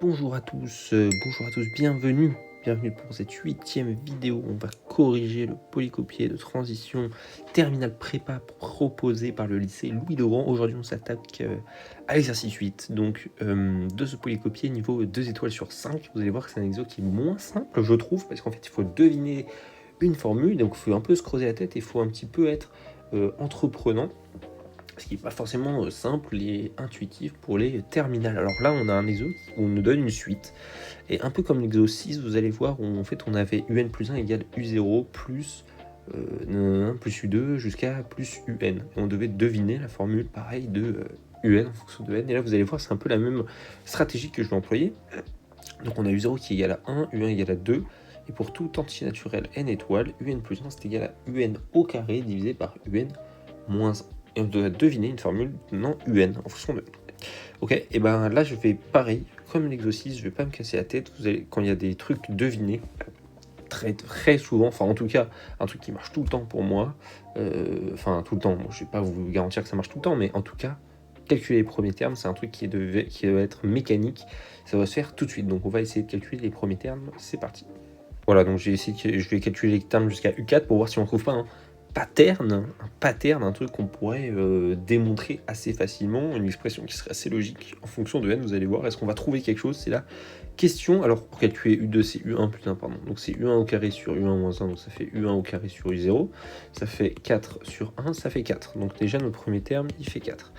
Bonjour à tous, bienvenue pour cette 8e vidéo. On va corriger le polycopié de transition terminale prépa proposé par le lycée Louis Legrand. Aujourd'hui, on s'attaque à l'exercice 8, donc de ce polycopié niveau 2 étoiles sur 5. Vous allez voir que c'est un exo qui est moins simple, je trouve, parce qu'en fait, il faut deviner une formule, donc il faut un peu se creuser la tête et il faut un petit peu être entreprenant. Ce qui n'est pas forcément simple et intuitif pour les terminales. Alors là, on a un exo où on nous donne une suite. Et un peu comme l'exo 6, vous allez voir, où en fait, on avait un plus 1 égale u0 plus u2 jusqu'à plus un. Et on devait deviner la formule, pareil, de un en fonction de n. Et là, vous allez voir, c'est un peu la même stratégie que je vais employer. Donc on a u0 qui est égal à 1, u1 égale à 2. Et pour tout entier naturel n étoile, un plus 1, c'est égal à un au carré divisé par un moins 1. Et on doit deviner une formule non un en fonction de. Ok, et ben là je vais pareil, comme l'exercice, je vais pas me casser la tête. Vous allez, quand il y a des trucs devinés, très souvent, enfin en tout cas, un truc qui marche tout le temps pour moi, enfin tout le temps, je vais pas vous garantir que ça marche tout le temps, mais en tout cas, calculer les premiers termes, c'est un truc qui doit être mécanique, ça va se faire tout de suite. Donc on va essayer de calculer les premiers termes, c'est parti. Voilà, donc je vais calculer les termes jusqu'à u4 pour voir si on trouve pas un pattern, un truc qu'on pourrait démontrer assez facilement, une expression qui serait assez logique en fonction de n. Vous allez voir, est-ce qu'on va trouver quelque chose? C'est la question. Alors pour calculer u2, c'est u1 plus 1, pardon. Donc c'est u1 au carré sur u1 moins 1, donc ça fait u1 au carré sur u0. Ça fait 4 sur 1, ça fait 4. Donc déjà notre premier terme, il fait 4.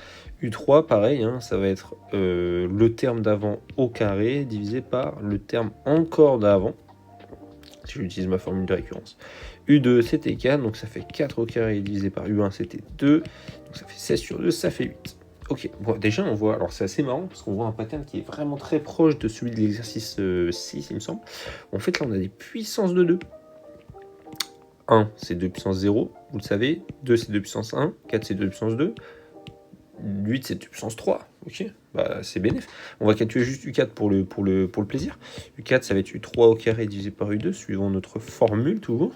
u3, pareil, hein, ça va être le terme d'avant au carré divisé par le terme encore d'avant, si j'utilise ma formule de récurrence. U2 c'était 4, donc ça fait 4 au carré divisé par U1 c'était 2, donc ça fait 16 sur 2, ça fait 8. Ok, bon, déjà on voit, alors c'est assez marrant parce qu'on voit un pattern qui est vraiment très proche de celui de l'exercice 6 il me semble. En fait là on a des puissances de 2. 1 c'est 2 puissance 0, vous le savez, 2 c'est 2 puissance 1, 4 c'est 2 puissance 2, 8 c'est 2 puissance 3, ok, bah c'est bénéf. On va calculer juste U4 pour le plaisir. U4 ça va être U3 au carré divisé par U2, suivant notre formule toujours.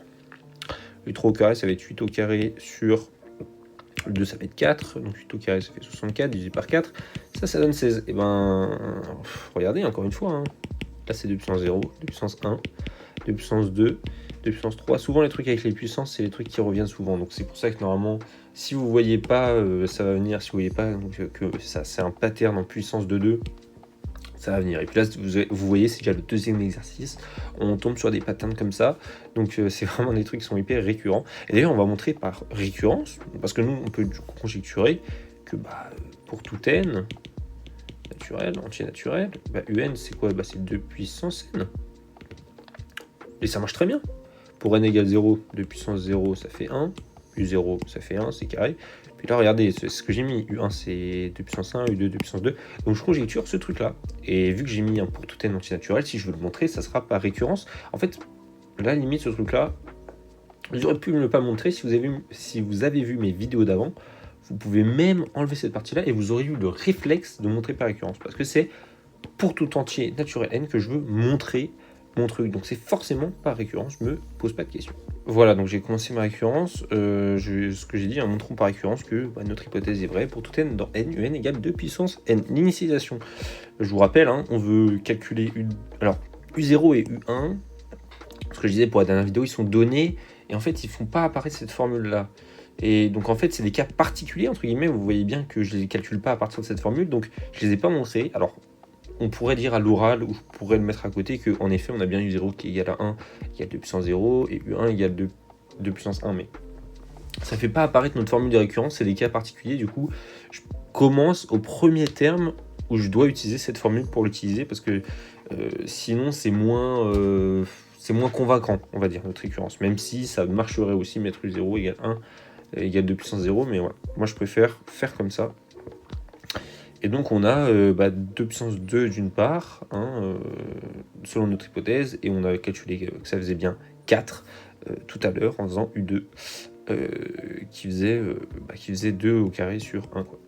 U3 au carré ça va être 8 au carré sur 2 ça va être 4, donc 8 au carré ça fait 64 divisé par 4, ça donne 16. Et ben, regardez encore une fois, hein. Là c'est 2 puissance 0, 2 puissance 1, 2 puissance 2, 2 puissance 3. Souvent les trucs avec les puissances, c'est les trucs qui reviennent souvent. Donc c'est pour ça que normalement, si vous voyez pas, ça va venir. Si vous voyez pas que ça c'est un pattern en puissance de 2, ça va venir. Et puis là, vous voyez, c'est déjà le deuxième exercice. On tombe sur des patterns comme ça. Donc c'est vraiment des trucs qui sont hyper récurrents. Et d'ailleurs, on va montrer par récurrence, parce que nous, on peut du coup conjecturer que pour tout n naturel, entier naturel, un c'est quoi? C'est 2 puissance n. Et ça marche très bien. Pour n égale 0, 2 puissance 0, ça fait 1. U0, ça fait 1, c'est carré. Puis là, regardez, c'est ce que j'ai mis. U1, c'est 2 puissance 1, U2, 2 puissance 2. Donc je conjecture ce truc-là. Et vu que j'ai mis un pour tout n antinaturel, si je veux le montrer, ça sera par récurrence. En fait, là, limite, ce truc-là, j'aurais pu ne pas montrer. Si vous avez vu mes vidéos d'avant, vous pouvez même enlever cette partie-là et vous aurez eu le réflexe de montrer par récurrence. Parce que c'est pour tout entier naturel n que je veux montrer mon truc. Donc c'est forcément par récurrence, je me pose pas de questions. Voilà, donc j'ai commencé ma récurrence. Ce que j'ai dit, montrons par récurrence que notre hypothèse est vraie pour tout n dans n, un égale 2 puissance n. L'initialisation, je vous rappelle, on veut calculer alors u0 et u1, ce que je disais pour la dernière vidéo, ils sont donnés et en fait ils font pas apparaître cette formule là. Et donc en fait c'est des cas particuliers entre guillemets, vous voyez bien que je les calcule pas à partir de cette formule, donc je les ai pas montrés. Alors on pourrait dire à l'oral, ou je pourrais le mettre à côté, qu'en effet, on a bien u0 qui est égal à 1, égale 2 puissance 0, et u1 égale 2 puissance 1, mais ça ne fait pas apparaître notre formule de récurrence, c'est des cas particuliers, du coup, je commence au premier terme où je dois utiliser cette formule pour l'utiliser, parce que sinon, c'est moins convaincant, on va dire, notre récurrence, même si ça marcherait aussi mettre u0 égale 1, égale 2 puissance 0, mais voilà, moi je préfère faire comme ça. Et donc on a 2 puissance 2 d'une part, selon notre hypothèse, et on a calculé que ça faisait bien 4 tout à l'heure en faisant U2, qui faisait 2 au carré sur 1. Quoi.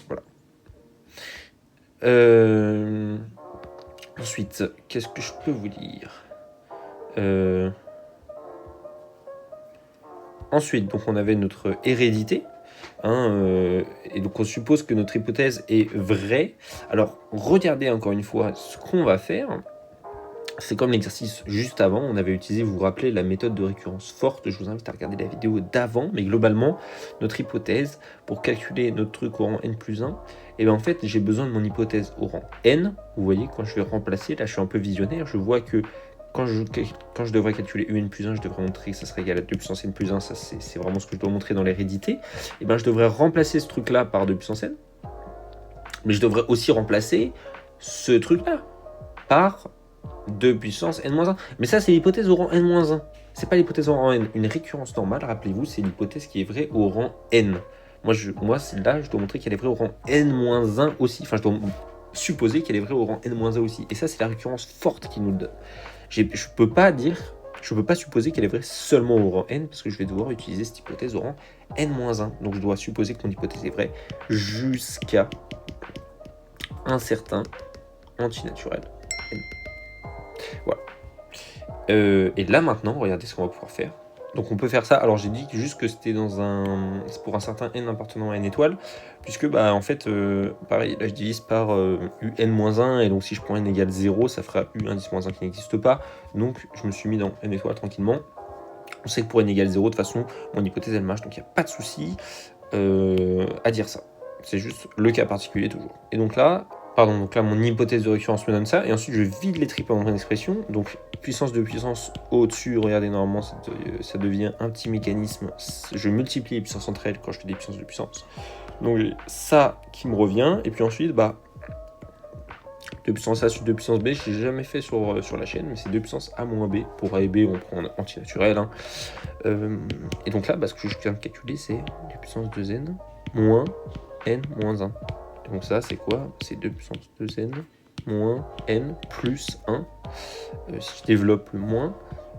Voilà. Ensuite, qu'est-ce que je peux vous dire Ensuite, donc on avait notre hérédité. Hein, et donc on suppose que notre hypothèse est vraie. Alors regardez encore une fois ce qu'on va faire. C'est comme l'exercice juste avant, on avait utilisé, vous vous rappelez, la méthode de récurrence forte. Je vous invite à regarder la vidéo d'avant, mais globalement, notre hypothèse, pour calculer notre truc au rang n plus 1, et bien en fait, j'ai besoin de mon hypothèse au rang n. Vous voyez, quand je vais remplacer, là je suis un peu visionnaire, je vois que quand je devrais calculer un plus 1, je devrais montrer que ça serait égal à 2 puissance n plus 1, ça c'est vraiment ce que je dois montrer dans l'hérédité. Et bien je devrais remplacer ce truc-là par 2 puissance n, mais je devrais aussi remplacer ce truc-là par 2 puissance n-1. Mais ça, c'est l'hypothèse au rang n-1. C'est pas l'hypothèse au rang n. Une récurrence normale, rappelez-vous, c'est l'hypothèse qui est vraie au rang n. Moi, là, je dois montrer qu'elle est vraie au rang n-1 aussi. Enfin, je dois supposer qu'elle est vraie au rang n-1 aussi. Et ça, c'est la récurrence forte qui nous le donne. Je peux pas supposer qu'elle est vraie seulement au rang n, parce que je vais devoir utiliser cette hypothèse au rang n-1. Donc, je dois supposer que mon hypothèse est vraie jusqu'à un certain antinaturel n. Voilà. Et là maintenant, regardez ce qu'on va pouvoir faire. Donc on peut faire ça. Alors j'ai dit juste que c'était c'est pour un certain n appartenant à n étoile, puisque bah en fait, pareil, là je divise par un, et donc si je prends n égale 0, ça fera u indice moins 1 qui n'existe pas. Donc je me suis mis dans n étoile tranquillement. On sait que pour n égale 0, de toute façon, mon hypothèse elle marche, donc il n'y a pas de souci à dire ça. C'est juste le cas particulier toujours. Et donc là, mon hypothèse de récurrence me donne ça, et ensuite je vide les triples en mon expression, donc puissance de puissance au-dessus, regardez, normalement ça devient un petit mécanisme, je multiplie les puissances entre elles quand je fais des puissances de puissance, donc j'ai ça qui me revient, et puis ensuite, bah, 2 puissance A sur 2 puissance B, je n'ai jamais fait sur la chaîne, mais c'est 2 puissance A moins B, pour A et B on prend antinaturel, hein. Et donc là, bah, ce que je viens de calculer, c'est 2 puissance 2n moins n moins 1. Donc ça, c'est quoi? C'est 2 puissance 2n moins n plus 1. Si je développe le moins,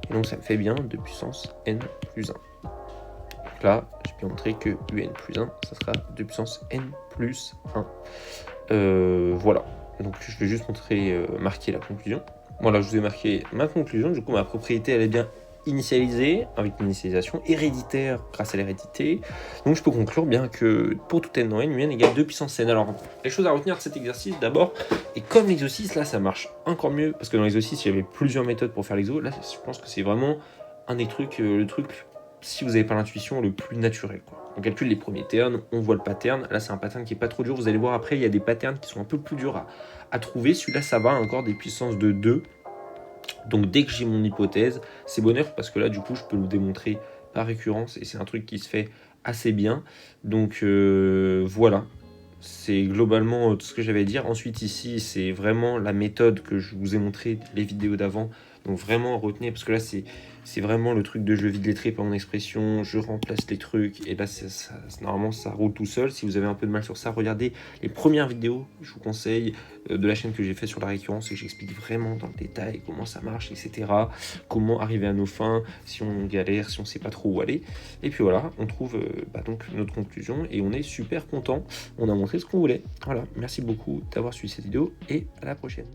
et donc ça me fait bien 2 puissance n plus 1. Donc là, j'ai bien montré que un plus 1, ça sera 2 puissance n plus 1. Voilà. Donc je vais juste marquer la conclusion. Voilà, je vous ai marqué ma conclusion. Du coup, ma propriété, elle est bien initialisée avec une initialisation héréditaire grâce à l'hérédité. Donc je peux conclure bien que pour tout n dans n, un égale 2 puissance n. Alors, les choses à retenir de cet exercice d'abord, et comme l'exo-6, là ça marche encore mieux, parce que dans l'exo-6, il y avait plusieurs méthodes pour faire l'exo. Là, je pense que c'est vraiment un des trucs, le truc, si vous n'avez pas l'intuition, le plus naturel, quoi. On calcule les premiers termes, on voit le pattern. Là, c'est un pattern qui n'est pas trop dur. Vous allez voir après, il y a des patterns qui sont un peu plus durs à trouver. Celui-là, ça va, encore des puissances de 2. Donc dès que j'ai mon hypothèse, c'est bonheur, parce que là du coup je peux le démontrer par récurrence et c'est un truc qui se fait assez bien. Donc voilà, c'est globalement tout ce que j'avais à dire. Ensuite ici c'est vraiment la méthode que je vous ai montré les vidéos d'avant. Donc vraiment retenez, parce que là c'est vraiment le truc de je vide les traits par mon expression, je remplace les trucs, et là normalement ça roule tout seul. Si vous avez un peu de mal sur ça, regardez les premières vidéos, je vous conseille, de la chaîne que j'ai fait sur la récurrence, et que j'explique vraiment dans le détail comment ça marche, etc. Comment arriver à nos fins, si on galère, si on sait pas trop où aller. Et puis voilà, on trouve donc notre conclusion, et on est super content, on a montré ce qu'on voulait. Voilà, merci beaucoup d'avoir suivi cette vidéo, et à la prochaine.